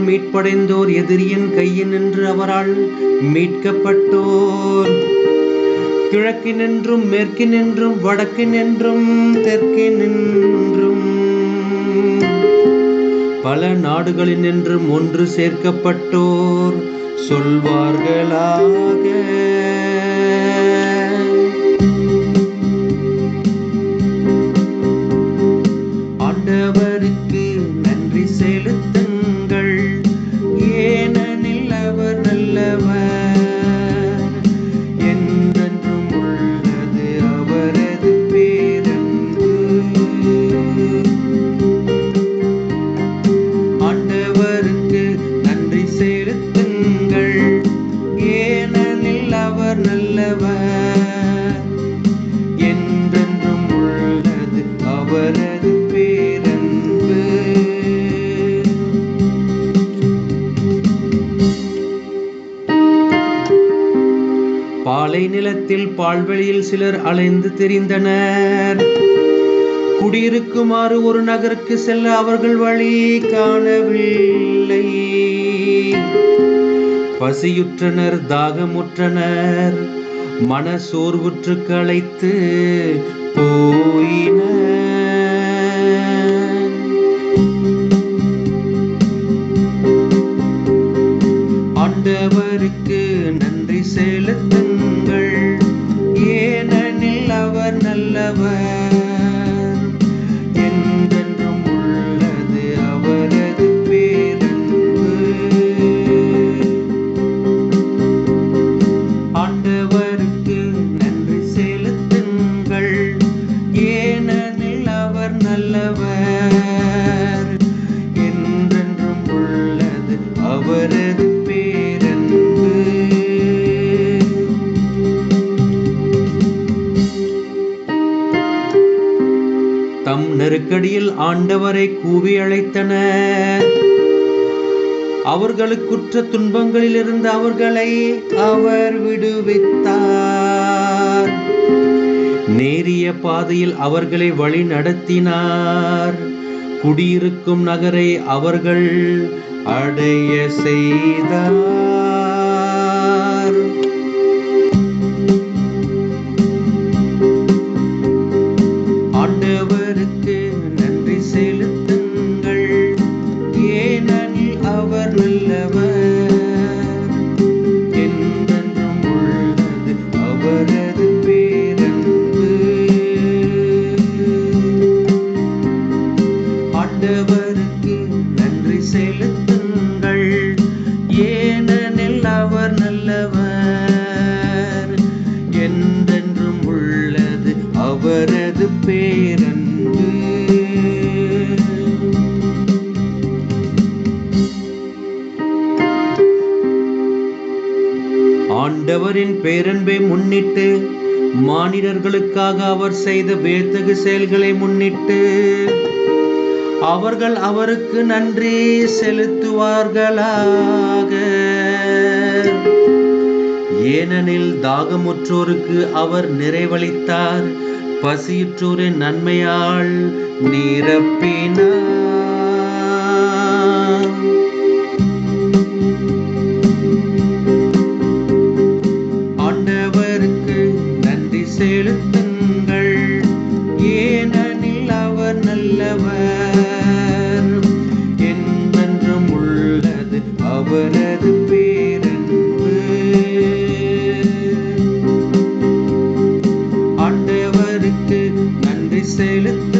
மீட்படைந்தோர் எதிரியின் கையினின்று அவரால் மீட்கப்பட்டோர். கிழக்கினின்றும் மேற்கினின்றும் வடக்கினின்றும் தெற்கினின்றும் பல நாடுகளினின்றும் ஒன்று சேர்க்கப்பட்டோர் சொல்வார்களாக, ஆண்டவருக்கு நன்றி செலுத்துங்கள், ஏனெனில் அவர் நல்லவர், என்றென்றும் உள்ளது அவரது பேரன்பு. ஆண்டவருக்கு நன்றி செலுத்துங்கள், ஏனெனில் அவர் நல்லவர், என்றென்றும் உள்ளது அவரது பேரன்பு. பாலை நிலத்தில் பால்வெளியில் சிலர் அலைந்து திரிந்தனர். குடியிருக்குமாறு ஒரு நகருக்கு செல்ல அவர்கள் வழி காணவில்லை. பசியுற்றனர், தாகமுற்றனர், மன சோர்வுற்று களைத்து போயினர். ஆண்டவருக்கு நன்றி செலுத்துங்கள், ஏனெனில் அவர் நல்லவர், என்றென்றும் உள்ளது அவரது பேரன்பு. ஆண்டவருக்கு நன்றி செலுத்துங்கள், ஏனெனில் அவர் நல்லவர், என்றென்றும் உள்ளது அவரது பேரன்பு. தம் நெருக்கடியில் ஆண்டவரை கூவி அழைத்தனர். அவர்களுக்குற்ற துன்பங்களிலிருந்து அவர்களை அவர் விடுவித்தார். நேரிய பாதையில் அவர்களை வழி நடத்தினார். குடியிருக்கும் நகரை அவர்கள் அடைய செய்தார். ஆண்டவருக்கு நன்றி செலுத்துங்கள், ஏனெனில் அவர் நல்லவர், என்றென்றும் உள்ளது அவரது பேரன்பு. ஆண்டவருக்கு நன்றி செலுத்துங்கள், ஏனெனில் அவர் நல்லவர், என்றென்றும் உள்ளது அவரது பேரன்பு. ஆண்டவரின் பேரன்பை முன்னிட்டு, மானிடர்களுக்காக அவர் செய்த வியத்தகு செயல்களை முன்னிட்டு அவர்கள் அவருக்கு நன்றி செலுத்துவார்களாக. ஏனெனில் தாகமுற்றோருக்கு அவர் நிறைவளித்தார், பசியுற்றோரின் நன்மையால் நிரப்பினார். ஆண்டவருக்கு நன்றி செலுத்துங்கள், ஏனெனில் அவர் நல்லவர், என்றென்றும் உள்ளது அவரது பேரன்பு. ஆண்டவருக்கு நன்றி செலுத்துங்கள்,